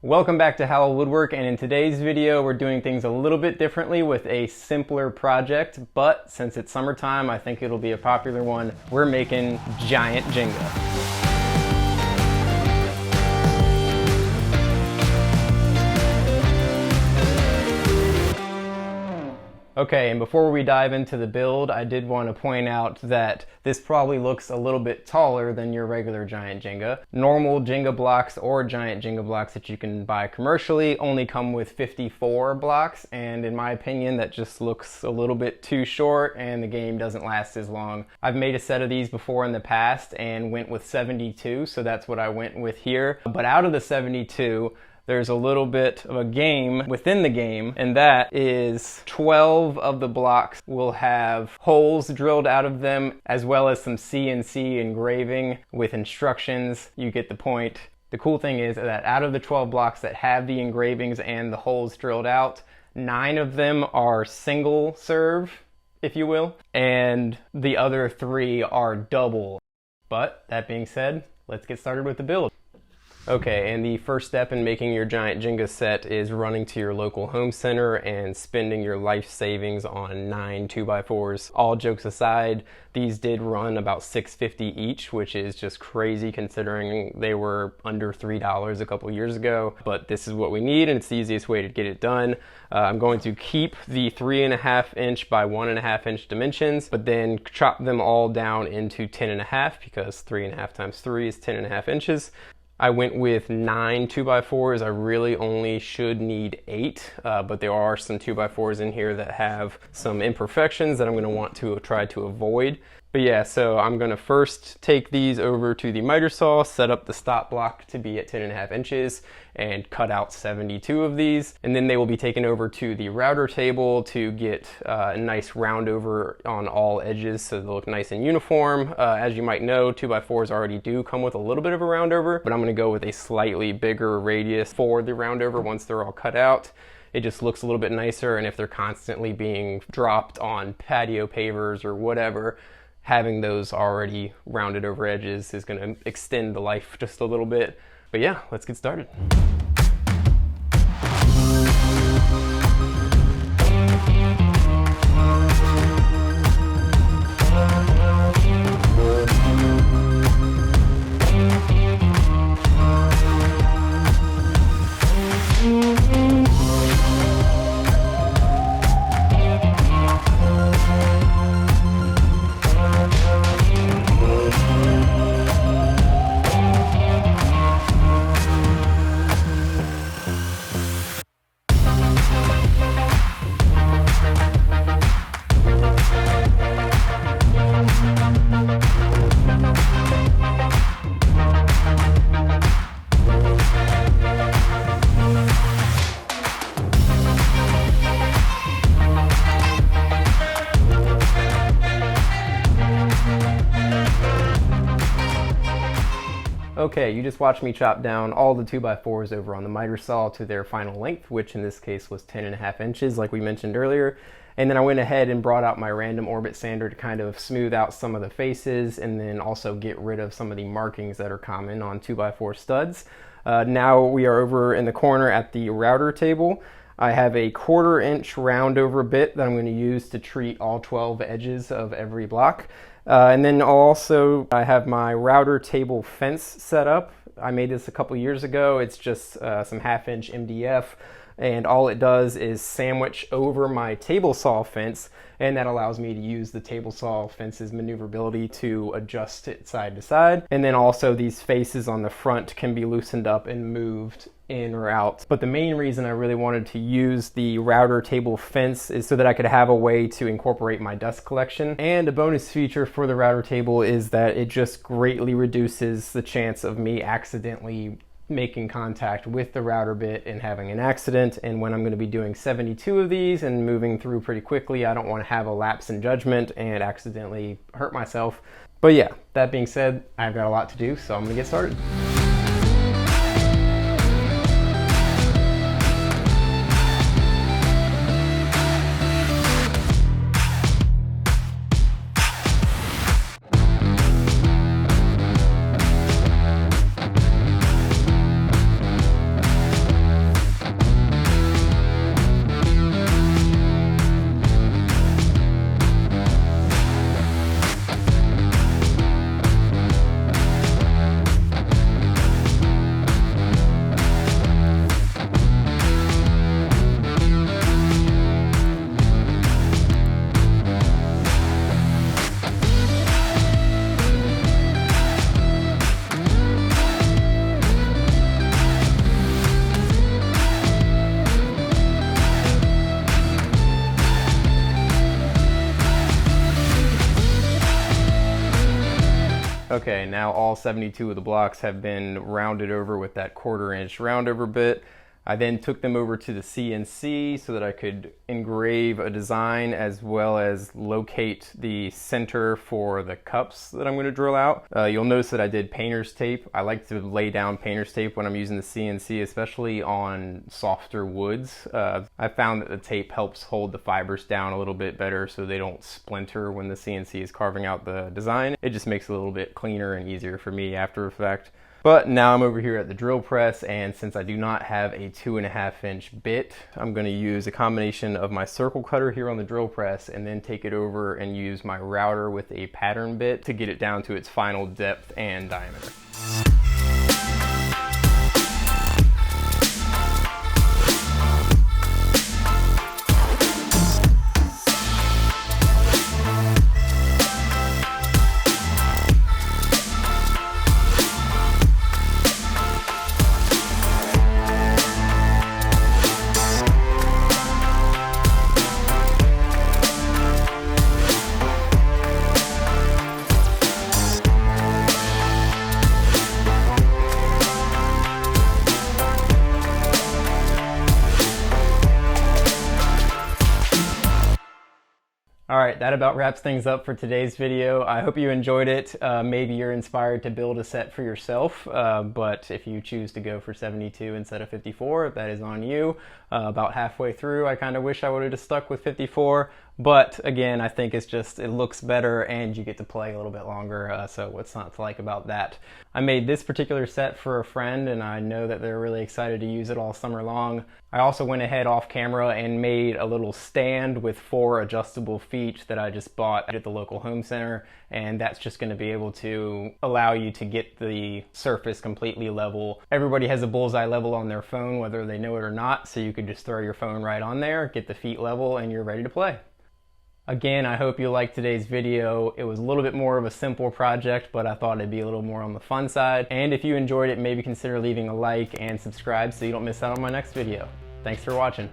Welcome back to Howell Woodwork, and in today's video we're doing things a little bit differently with a simpler project, but since it's summertime I think it'll be a popular one. We're making giant Jenga. Okay, and before we dive into the build, I did want to point out that this probably looks a little bit taller than your regular giant Jenga. Normal Jenga blocks or giant Jenga blocks that you can buy commercially only come with 54 blocks, and in my opinion that just looks a little bit too short and the game doesn't last as long. I've made a set of these before in the past and went with 72, so that's what I went with here. But out of the 72, there's a little bit of a game within the game, and that is 12 of the blocks will have holes drilled out of them, as well as some CNC engraving with instructions. You get the point. The cool thing is that out of the 12 blocks that have the engravings and the holes drilled out, 9 of them are single serve, if you will, and the other 3 are double. But that being said, let's get started with the build. Okay, and the first step in making your giant Jenga set is running to your local home center and spending your life savings on 9 2x4s. All jokes aside, these did run about $6.50 each, which is just crazy considering they were under $3 a couple years ago. But this is what we need, and it's the easiest way to get it done. I'm going to keep the 3.5 inch by 1.5 inch dimensions, but then chop them all down into 10.5 because 3.5 times 3 is 10.5 inches. I went with 9 2x4s. I really only should need 8, but there are some 2x4s in here that have some imperfections that I'm going to want to try to avoid. But yeah, so I'm going to first take these over to the miter saw, set up the stop block to be at 10.5 inches, and cut out 72 of these. And then they will be taken over to the router table to get a nice round over on all edges so they look nice and uniform. As you might know, 2x4s already do come with a little bit of a round over, but I'm going to go with a slightly bigger radius for the round over once they're all cut out. It just looks a little bit nicer, and if they're constantly being dropped on patio pavers or whatever, having those already rounded over edges is going to extend the life just a little bit. But yeah, let's get started. Okay, you just watched me chop down all the 2x4s over on the miter saw to their final length, which in this case was 10.5 inches like we mentioned earlier. And then I went ahead and brought out my random orbit sander to kind of smooth out some of the faces and then also get rid of some of the markings that are common on 2x4 studs. Now we are over in the corner at the router table. I have a 1/4 inch round over bit that I'm going to use to treat all 12 edges of every block. And then also I have my router table fence set up. I made this a couple years ago. It's just some 1/2 inch MDF, and all it does is sandwich over my table saw fence, and that allows me to use the table saw fence's maneuverability to adjust it side to side. And then also these faces on the front can be loosened up and moved in or out. But the main reason I really wanted to use the router table fence is so that I could have a way to incorporate my dust collection. And a bonus feature for the router table is that it just greatly reduces the chance of me accidentally making contact with the router bit and having an accident. And when I'm going to be doing 72 of these and moving through pretty quickly, I don't want to have a lapse in judgment and accidentally hurt myself. But yeah, that being said, I've got a lot to do, so I'm going to get started. Okay, now all 72 of the blocks have been rounded over with that 1/4 inch roundover bit. I then took them over to the CNC so that I could engrave a design as well as locate the center for the cups that I'm going to drill out. You'll notice that I did painter's tape. I like to lay down painter's tape when I'm using the CNC, especially on softer woods. I found that the tape helps hold the fibers down a little bit better so they don't splinter when the CNC is carving out the design. It just makes it a little bit cleaner and easier for me after effect. But now I'm over here at the drill press, and since I do not have a 2.5 inch bit, I'm going to use a combination of my circle cutter here on the drill press and then take it over and use my router with a pattern bit to get it down to its final depth and diameter. Alright, that about wraps things up for today's video. I hope you enjoyed it. Maybe you're inspired to build a set for yourself, but if you choose to go for 72 instead of 54, that is on you. About halfway through, I kind of wish I would have just stuck with 54, but again, I think it's just, it looks better and you get to play a little bit longer, so what's not to like about that? I made this particular set for a friend and I know that they're really excited to use it all summer long. I also went ahead off camera and made a little stand with 4 adjustable feet that I just bought at the local home center, and that's just going to be able to allow you to get the surface completely level. Everybody has a bullseye level on their phone whether they know it or not, so you could just throw your phone right on there, get the feet level, and you're ready to play. Again, I hope you liked today's video. It was a little bit more of a simple project, but I thought it'd be a little more on the fun side. And if you enjoyed it, maybe consider leaving a like and subscribe so you don't miss out on my next video. Thanks for watching.